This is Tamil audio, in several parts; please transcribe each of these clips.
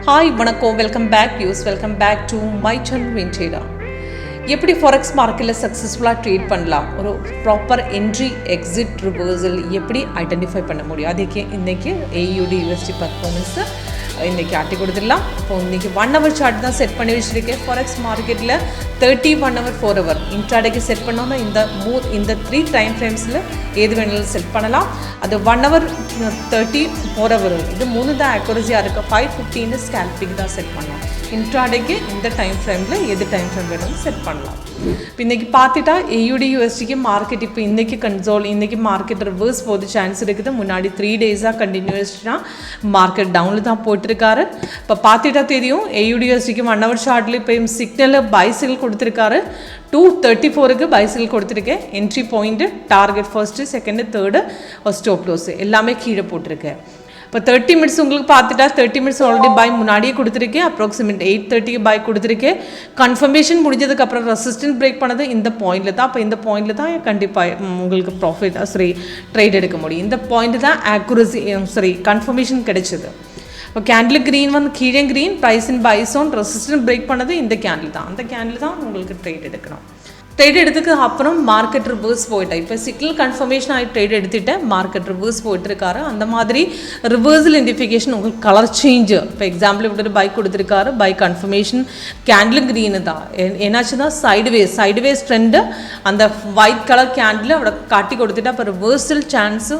ஹாய் வணக்கம், வெல்கம் பேக் யூஸ், welcome back to my channel WinTrader. எப்படி ஃபாரெக்ஸ் மார்க்கெட்டில் சக்ஸஸ்ஃபுல்லாக ட்ரேட் பண்ணலாம், ஒரு ப்ராப்பர் என்ட்ரி எக்ஸிட் ரிவர்சல் எப்படி ஐடென்டிஃபை பண்ண முடியும், அதுக்கு இன்றைக்கி AUD/USD பர்ஃபார்மன்ஸை இன்றைக்கி ஆட்டி கொடுத்துடலாம். இப்போது இன்றைக்கி 1 hour சார்ட் தான் செட் பண்ணி வச்சுருக்கேன். ஃபாரெக்ஸ் மார்க்கெட்டில் 30, 1 hour, 4 hour இன்ட்ராடேக்கு செட் பண்ணோன்னா இந்த 3 டைம் ஃப்ரேம்ஸில் ஏது வேணாலும் செட் பண்ணலாம். அது 1 hour, 30, 4 hour இது 3 தான் ஆக்குரஸியாக இருக்குது. 5:15 ஸ்கேல்பிங் தான் செட் பண்ணலாம். இன்ட்ராடேக்கு இந்த டைம் ஃப்ரேமில் எது டைம் ஃப்ரேம் வேணும்னு செட் பண்ணலாம். இப்போ இன்றைக்கி பார்த்துட்டா AUD/USDக்கு மார்க்கெட் இப்போ இன்றைக்கி இன்றைக்கி மார்க்கெட் ரிவர்ஸ் போது சான்ஸ் இருக்குது. முன்னாடி 3 days-ஆக கண்டினியூஸ்டாக மார்க்கெட் டவுனில் தான் போட்டிருக்காரு. இப்போ பார்த்துட்டா தெரியும் AUD/USDக்கு 1 hour சார்ட்டில் இப்போ சிக்னலில் பைசில் கொடுத்துருக்காரு. 234க்கு பைசில் கொடுத்துருக்கேன். Entry point, target first, second, third, stop loss எல்லாமே கீழே போட்டிருக்கேன். இப்போ 30 minutes உங்களுக்கு பார்த்துட்டா 30 minutes ஆல்ரெடி பை முன்னாடியே கொடுத்துருக்கேன். அப்ராக்சிமேட் 8:30க்கு பை கொடுத்துருக்கேன். கன்ஃபர்மேஷன் முடிஞ்சதுக்கப்புறம் ரெசிஸ்டன்ட் பிரேக் பண்ணது இந்த பாயிண்டில் தான். அப்போ இந்த பாயிண்டில் தான் கண்டிப்பாக உங்களுக்கு ப்ராஃபிட் ட்ரேட் எடுக்க முடியும். இந்த பாயிண்ட் தான் ஆக்குரஸி கன்ஃபர்மேஷன் கிடைச்சது. இப்போ கேண்டில் க்ரீன் வந்து கீழே green, price in buy zone, resistant break பண்ணது இந்த கேண்டில் தான். அந்த கேண்டில் தான் உங்களுக்கு ட்ரேட் எடுக்கணும். ட்ரேட் எடுத்துக்கு அப்புறம் மார்க்கெட் ரிவர்ஸ் போயிட்டேன். இப்போ சிக்னல் கன்ஃபர்மேஷன் ஆகி ட்ரேட் எடுத்துகிட்டேன். மார்க்கெட் ரிவர்ஸ் போயிட்டுருக்காரு. அந்த மாதிரி ரிவர்சல் இண்டிஃபிகேஷன் உங்களுக்கு கலர் சேஞ்சு. இப்போ எக்ஸாம்பிள் விட்டு பை கொடுத்துருக்காரு. பை கன்ஃபர்மேஷன் கேண்டில் க்ரீனு தான். என்னாச்சுன்னா சைடுவேஸ் ட்ரெண்டு அந்த ஒயிட் கலர் கேண்டில் அவட காட்டி கொடுத்துட்டா இப்போ ரிவர்சல் சான்ஸு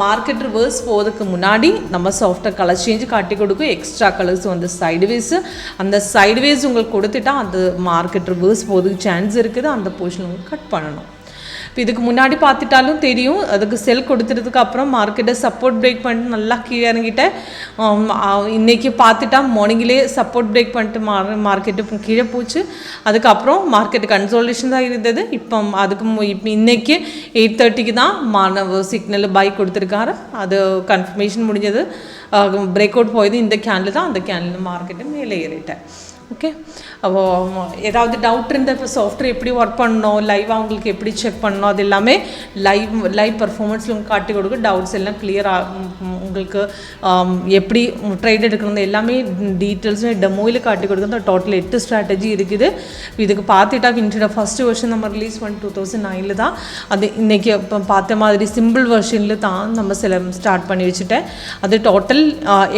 மார்க்கெட் ரிவர்ஸ் போகிறதுக்கு முன்னாடி நம்ம சாஃப்டாக கலர் சேஞ்சு காட்டி கொடுக்கும். எக்ஸ்ட்ரா கலர்ஸ் வந்து சைடுவேஸு. அந்த சைடுவேஸ் உங்களுக்கு கொடுத்துட்டா அந்த மார்க்கெட் ரிவர்ஸ் போகிறதுக்கு சான்ஸ் இருக்குது. அந்த போர்ஷன் உங்களுக்கு கட் பண்ணணும். இப்போ இதுக்கு முன்னாடி பார்த்துட்டாலும் தெரியும், அதுக்கு செல் கொடுத்துறதுக்கு அப்புறம் மார்க்கெட்டை சப்போர்ட் பிரேக் பண்ணிட்டு நல்லா கீழே இறங்கிட்டேன். இன்றைக்கி பார்த்துட்டா மார்னிங்கிலே சப்போர்ட் பிரேக் பண்ணிட்டு மார்க்கெட்டு கீழே போச்சு. அதுக்கப்புறம் மார்க்கெட்டு கன்சோல்டேஷன் தான் இருந்தது. இப்போ இப்போ இன்றைக்கி 8:30க்கு தான் சிக்னல் பை கொடுத்துருக்காரு. அது கன்ஃபர்மேஷன் முடிஞ்சது. பிரேக் அவுட் போயது இந்த கேண்டில் தான். அந்த கேண்டில் மார்க்கெட்டு மேலே ஏறிட்டேன். ஓகே, அப்போ ஏதாவது டவுட் இருந்தால் இப்போ சாஃப்ட்வேர் எப்படி ஒர்க் பண்ணணும், லைவாக அவங்களுக்கு எப்படி செக் பண்ணணும், அது எல்லாமே லைவ் பர்ஃபார்மன்ஸில் உங்களுக்கு காட்டி கொடுக்கும். டவுட்ஸ் எல்லாம் கிளியராக உங்களுக்கு எப்படி ட்ரேட் எடுக்கணும் எல்லாமே டீட்டெயில்ஸும் டெமோவில் காட்டி கொடுக்குறது. டோட்டல் 8 ஸ்ட்ராட்டஜி இருக்குது. இதுக்கு பார்த்துட்டா WinTrader ஃபஸ்ட்டு வெர்ஷன் நம்ம ரிலீஸ் பண்ணி 2009 தான். அது இன்றைக்கி இப்போ பார்த்த மாதிரி சிம்பிள் வெர்ஷனில் தான் நம்ம ஸ்டார்ட் பண்ணி வச்சுட்டேன். அது டோட்டல்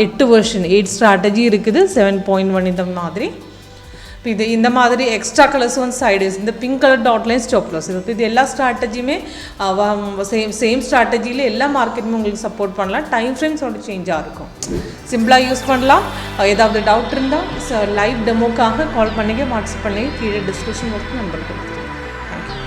8 வெர்ஷன், 8 ஸ்ட்ராட்டஜி இருக்குது. 7.1 இந்த மாதிரி. இப்போ இந்த மாதிரி எக்ஸ்ட்ரா கலர்ஸ் வந்து சைடுஸ், இந்த பிங்க் கலர் டாட்லைன் ஸ்டாப் லாஸ். இப்போ இது எல்லா ஸ்ட்ராட்டஜியுமே சேம் ஸ்ட்ராட்டஜியில் எல்லா மார்க்கெட்டுமே உங்களுக்கு சப்போர்ட் பண்ணலாம். டைம் ஃப்ரேம்ஸோட சேஞ்சாக இருக்கும். சிம்பிளாக யூஸ் பண்ணலாம். ஏதாவது டவுட் இருந்தால் லைவ் டெமோக்காக கால் பண்ணிக்க, வாட்ஸ்அப் பண்ணி கீழே டிஸ்கிரிப்ஷன் ஒர்க் நம்பர் கொடுத்துருக்கேன். தேங்க்யூ.